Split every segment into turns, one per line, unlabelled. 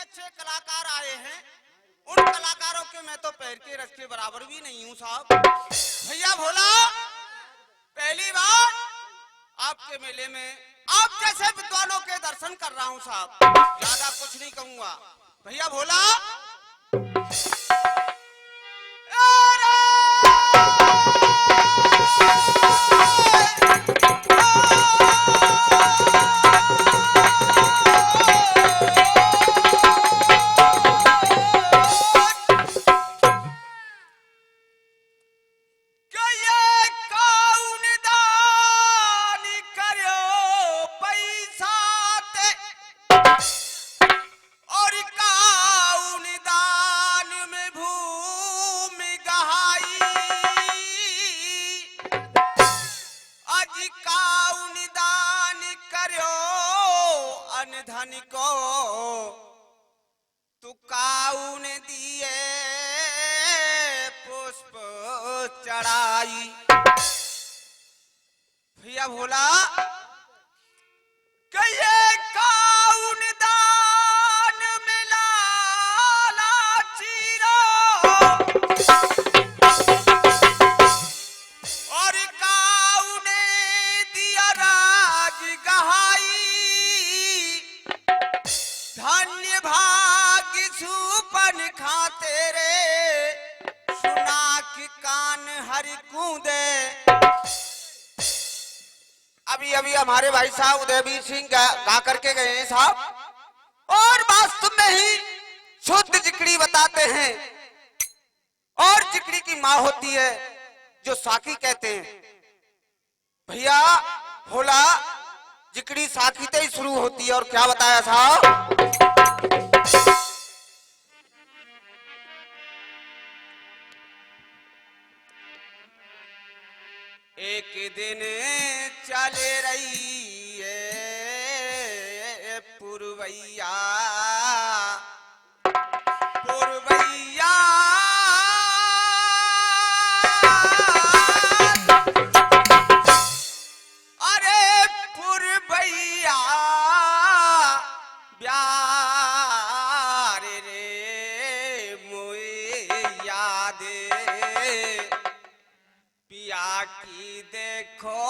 अच्छे कलाकार आए हैं, उन कलाकारों के मैं तो पैर के रख के बराबर भी नहीं हूँ साहब। भैया भोला, पहली बार आपके मेले में आप जैसे विद्वानों के दर्शन कर रहा हूँ साहब, ज्यादा कुछ नहीं कहूंगा। भैया भोला, धन को तू काउन दिए पुष्प चढ़ाई। भैया भोला, कहिए काउन दान मिला चीरो और काउन दिया राज गहाई। धन्य भाग्य सुपन खा तेरे सुना की कान हरि कूदे। अभी अभी हमारे भाई साहब उदयवीर सिंह गा करके गए हैं साहब, और वास्तव में ही शुद्ध जिकड़ी बताते हैं। और जिकड़ी की माँ होती है जो साखी कहते हैं। भैया भोला, जिकड़ी साखी से ही शुरू होती है। और क्या बताया साहब, एक दिन चले रही है पुरवैया पुरवैया, अरे पुरवैया ब्यार रे मोए याद पिया की देखो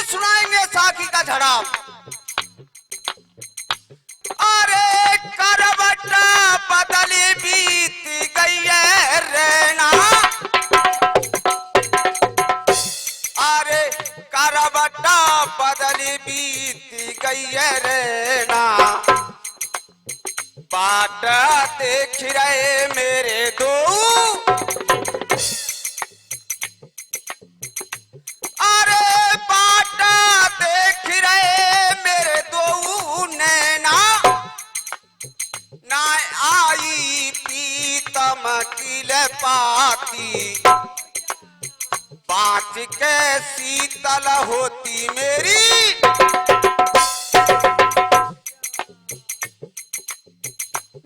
सुनाएंगे साखी का झड़ाम। अरे करवटा बदली बीत गई है रैना, अरे करवटा बदली बीत गई है रैना। बाट देख रहे मेरे दो, पाती बाँच के शीतल होती मेरी।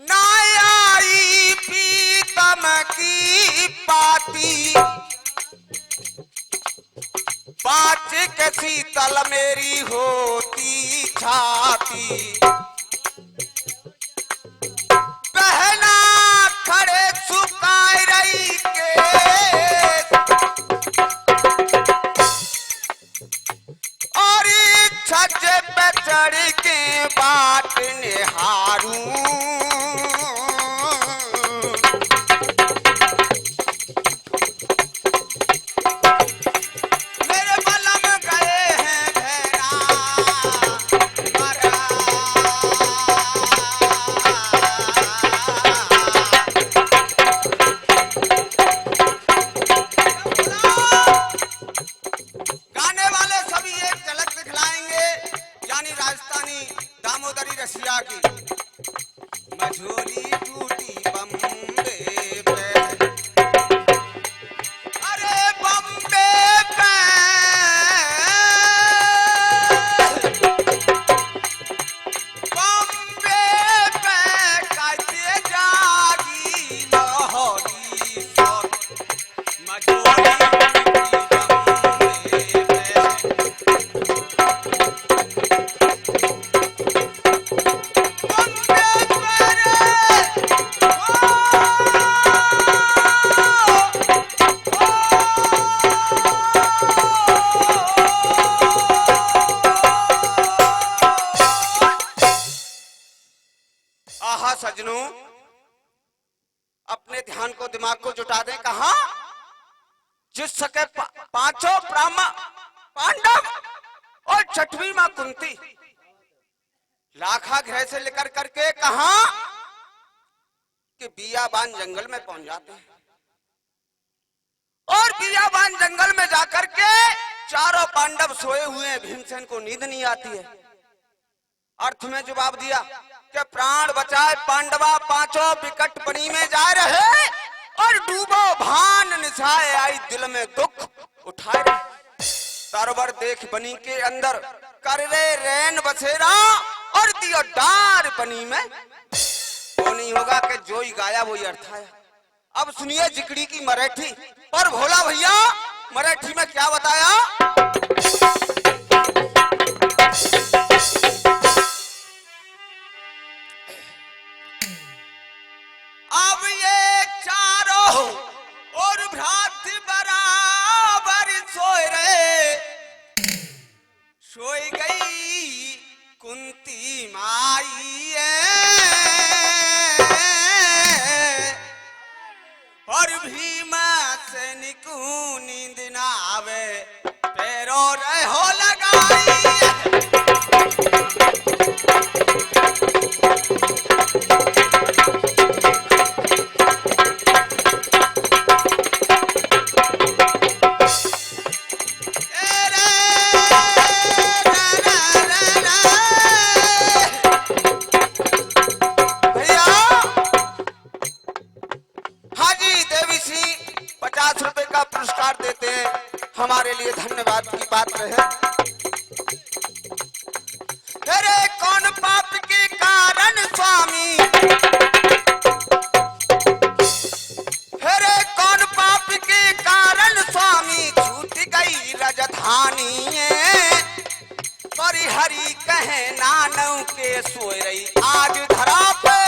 ना आई पीतम की पाती बाँच के शीतल मेरी होती छाती, पहना खड़े सुकाई रही के, और छज्जे पे चढ़ के बाट निहारूं, दामोदरी रसिया की मझोली टूटी बम्बे पे, अरे बम्बे पे, बम्बे पे कहते जागी लाहौरी सौत, मझोली सजनों, अपने ध्यान को दिमाग को जुटा दें। कहा जिस सके पांचों पांडव और छठवीं मां कुंती लाखा गृह से लेकर करके कहा कि बियाबान जंगल में पहुंच जाते हैं, और बियाबान जंगल में जाकर के चारों पांडव सोए हुए हैं, भीमसेन को नींद नहीं आती है। अर्थ में जवाब दिया कि प्राण बचाए पांडवा पांचों विकट बनी में जा रहे, और डूबो भान निशाए आई दिल में दुख उठाए। तरवर देख बनी के अंदर कर रे रैन बसेरा, और दियो डार बनी में वो नहीं होगा कि जो ही गाया वही अर्थ आया। अब सुनिए जिकड़ी की मराठी पर भोला भैया मराठी में क्या बताया। अब ये चारों और भ्रात बराबर सोए रहे, सोई गई कुंती माई और भीमसेन को नींद ना आवे, पैरों रहो लगाई। देते हैं, हमारे लिए धन्यवाद की बात रहे। तेरे कौन पाप के कारण स्वामी, तेरे कौन पाप के कारण स्वामी छूट गई राजधानी, परिहरी कहे नानव के सोए रही आज धरा पे।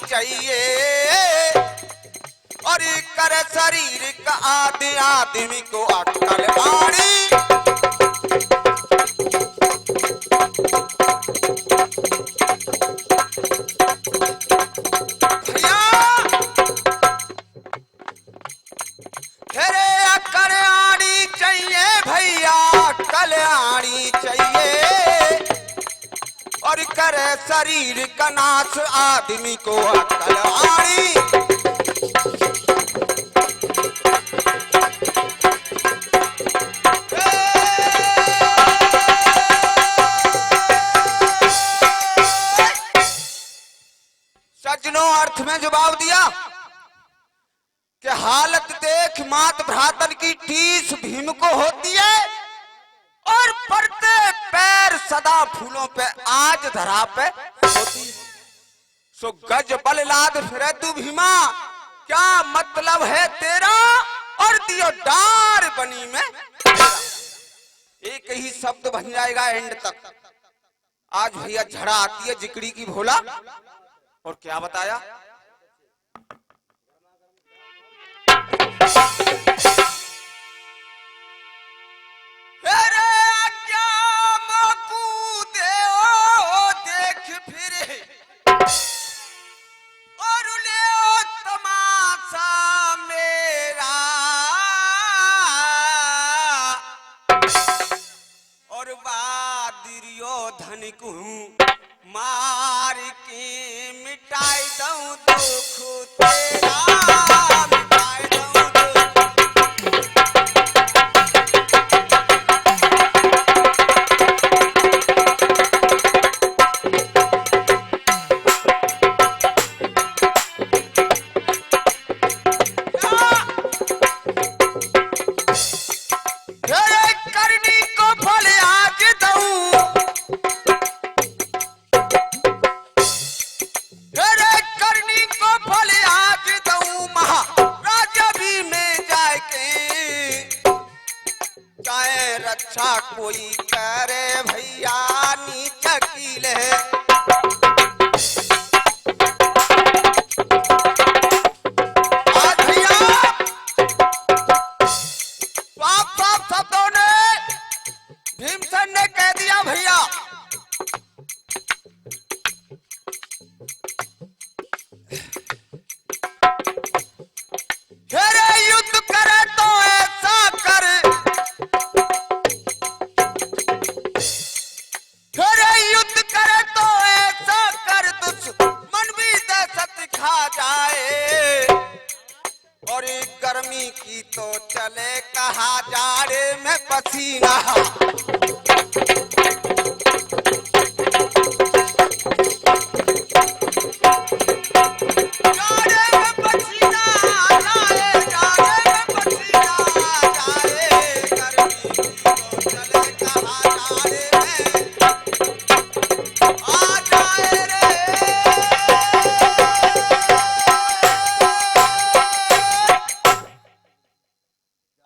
चाहिए और कर शरीर का आदि आदमी को अक्कल बाड़ी। तेरे अक्कल आड़ी करे शरीर का नाश, आदमी को अक्ल आनी। सज्जनों, अर्थ में जवाब दिया कि हालत देख मात भ्रातन की टीस भीम को होती है, और पड़ते पैर सदा फूलों पे आज धरा पे होती है। सो गज बल लाद फिरे तू भीमा, क्या मतलब है तेरा, और दियो डार बनी में तेरा। एक ही शब्द बन जाएगा एंड तक। आज भैया झड़ा आती है जिकड़ी की भोला, और क्या बताया, देख फिर और ले तमाशा मेरा, और बादरियो धन को मार के मिटाई दऊं दुख तेरा, मिटाई दऊं करनी को फल आज दऊं, करनी को फल आज दऊं, महाराजा भी में जाके, चाहे रक्षा कोई करे भैया नीच कील है। आज भैया साफ शब्दों ने भीमसेन ने कह दिया, भैया युद्ध करे तो ऐसा कर, युद्ध करे तो ऐसा कर, दुश्मन भी दहशत खा जाए, और एक गर्मी की तो चले कहा जाड़े में पसीना, जाड़े में पसीना जाए, जाड़े में पसीना जाए, गर्मी की तो चले कहा जाड़े में आ जाए रे।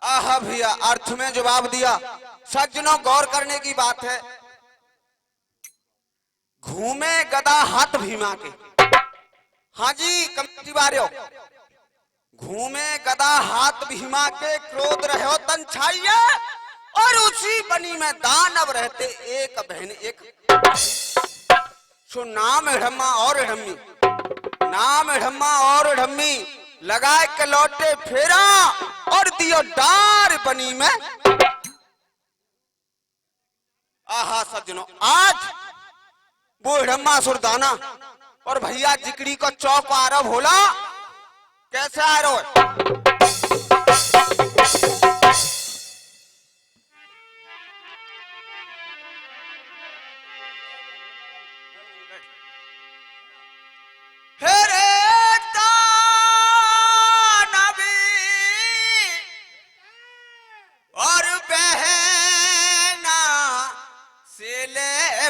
आहा भैया, अर्थ में जवाब दिया। सज्जनों, गौर करने की बात है, घूमे गदा हाथ भीमा के। हाँ जी कमेटी वालों, घूमे गदा हाथ भीमा के, क्रोध रहो तन छाइए, और उसी बनी में दानव रहते एक बहन एक। सो नाम एढ़म्मा और एढ़म्मी, नाम एढ़म्मा और एढ़म्मी, लगाए के लौटे फेरा, और दियो डार बनी में। आहा सज्जनों, आज वो एढ़म्मा सुरदाना और भैया जिकड़ी को चौक आरव होला, कैसे आरव है?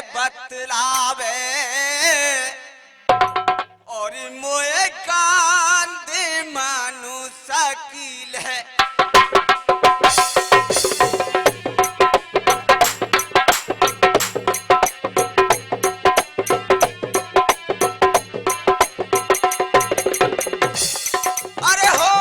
बतलावे और मोए कांदे मानु शकील है। अरे हो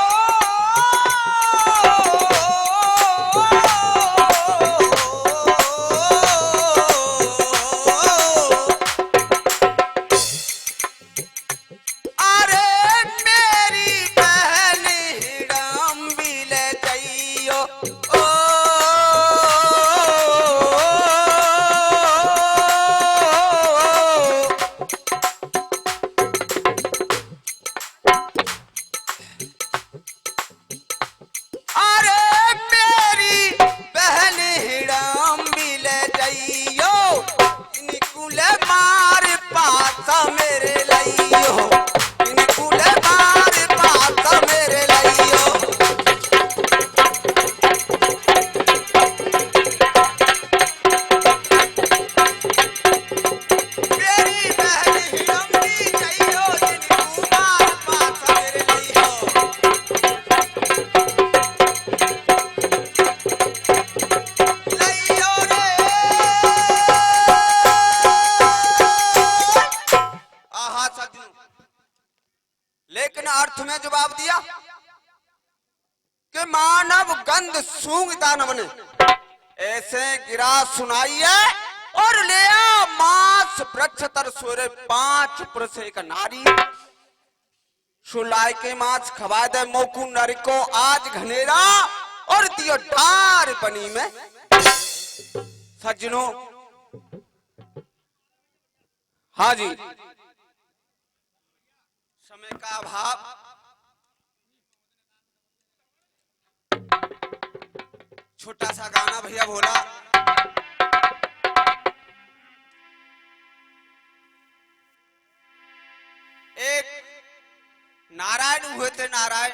दानव ने ऐसे गिरा सुनाइए और ले आ मांस वृक्ष तर सोरे 5 पुरुष एक नारी सुलाय के मांस खवा दे मोकू नर को आज घनेरा और दियो डार बनी में। सज्जनों, हाँ जी, समय का अभाव, छोटा सा गाना भैया बोला। एक नारायण हुए थे, नारायण,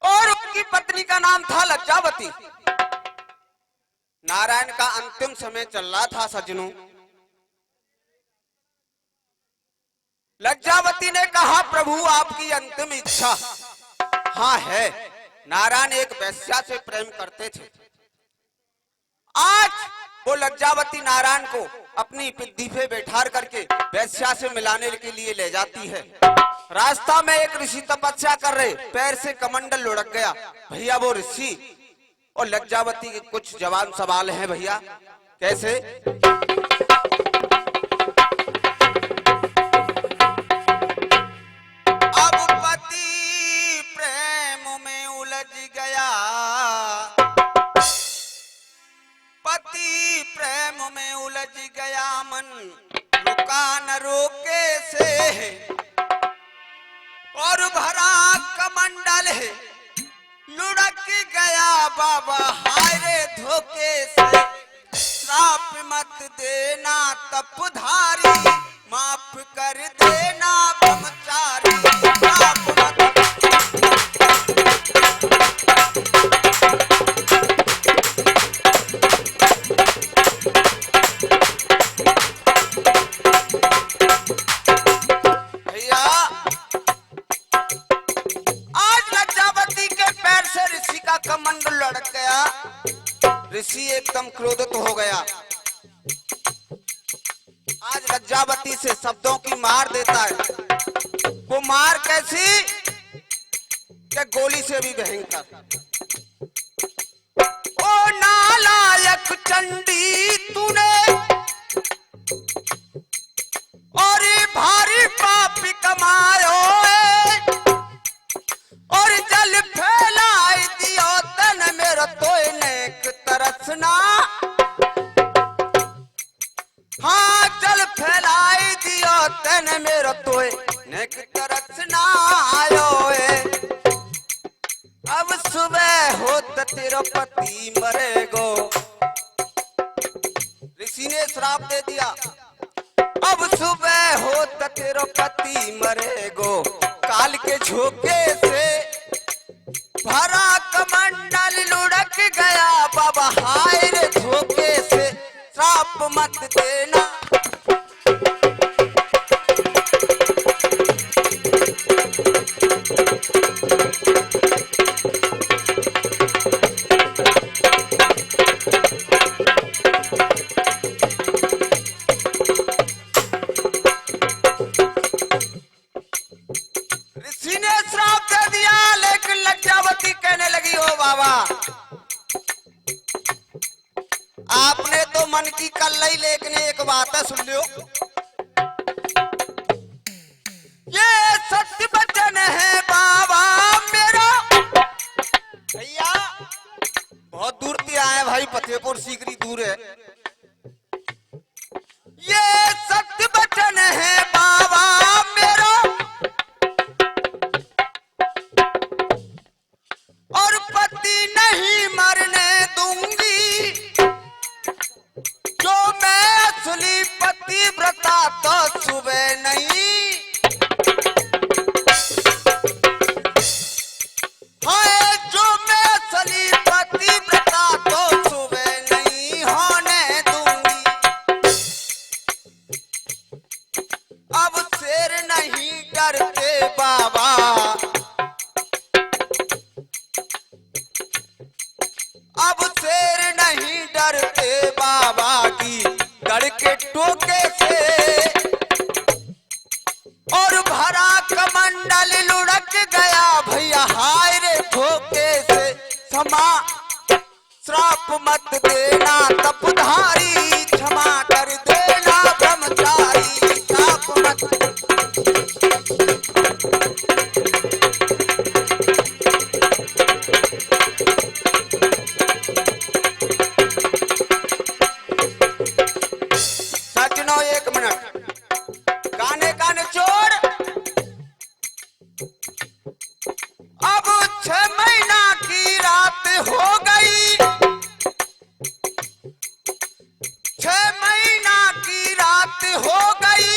और उनकी पत्नी का नाम था लज्जावती। नारायण का अंतिम समय चल रहा था सज्जनों। लज्जावती ने कहा प्रभु आपकी अंतिम इच्छा। हाँ है, नारायण एक वैश्या से प्रेम करते थे। आज वो लज्जावती नारायण को अपनी पिद्दी पे बैठार करके वैश्या से मिलाने के लिए ले जाती है। रास्ता में एक ऋषि तपस्या कर रहे, पैर से कमंडल लुढ़क गया। भैया वो ऋषि और लज्जावती के कुछ जवान सवाल हैं भैया। कैसे? अब पति प्रेम में उलझ गया, पति प्रेम में उलझ गया, मन रुका न रोके से, और भरा कमंडल है लुढ़क गया बाबा हाय रे धोखे से। श्राप मत देना तपधारी, माफ कर देना ब्रह्मचारी। श्राप मत भैया, आज लज्जावती के पैर से ऋषि का कमंडल लड़क गया। ऋषि एकदम क्रोधित हो गया। आज लज्जावती से शब्दों की मार देता है। वो मार कैसी कि गोली से भी भयंकर। ओ नालायक चंडी तूने और भारी पाप कमायो और जल फैलाई दियो तन मेरा तो नेक तरसना। हाँ जल फैलाई दियो तन मेरा तो नेक तरसना आयो है। अब सुबह हो तो तेरा पति मरेगो। ऋषि ने श्राप दे दिया। अब सुबह हो तो तेरा पति मरेगो। काल के झोंके से भरा कमंडल लुढ़क गया बाबा हाय रे धोखे से। श्राप मत देना। ऋषि ने श्राप दे दिया, लेकिन लज्जावती कहने लगी ओ बाबा आपने तो मन की कर ली, लेकिन एक बात है सुन लियो। ये सत्य वचन है बाबा मेरा। भैया बहुत दूर से आए भाई, फतेहपुर सीकरी दूर है। ये सत्य वचन है बाबा मेरा और पति नहीं मरने दूंगी। जो मैं असली पतिव्रता तो सुबह नहीं। हाय जो मैं असली पतिव्रता तो सुबह नहीं होने दूंगी। अब शेर नहीं डरते बाबा, अब शेर नहीं डरते बाबा की गढ़ के टोके से। और भरा कमंडल लुढ़क गया भैया हाय रे धोखे से। क्षमा श्राप मत देना तपधारी, क्षमा कर देना ब्रह्मचारी, श्राप मत। सज्जनों एक मिनट, गाने का निचोड़। अब 6 महीना की रात हो गई, 6 महीना की रात हो गई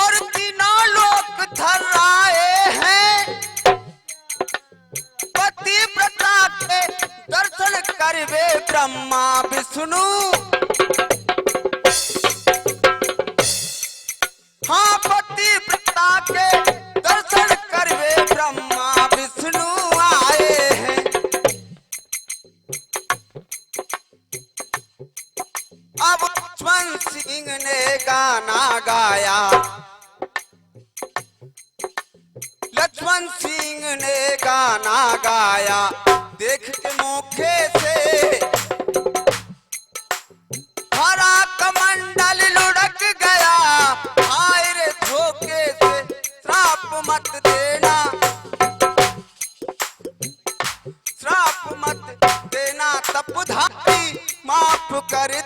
और तीनों लोग थर्राए हैं। पतिव्रता के दर्शन करवे ब्रह्मा विष्णु, हाँ पतिव्रता के दर्शन करवे ब्रह्मा विष्णु आए हैं। अब लक्ष्मण सिंह ने गाना गाया, लक्ष्मण सिंह ने गाना गाया, देख के मुखे से हरा कमंडल लुढ़क गया। हाय रे धोखे से श्राप मत देना, श्राप मत देना तपधारी, माफ कर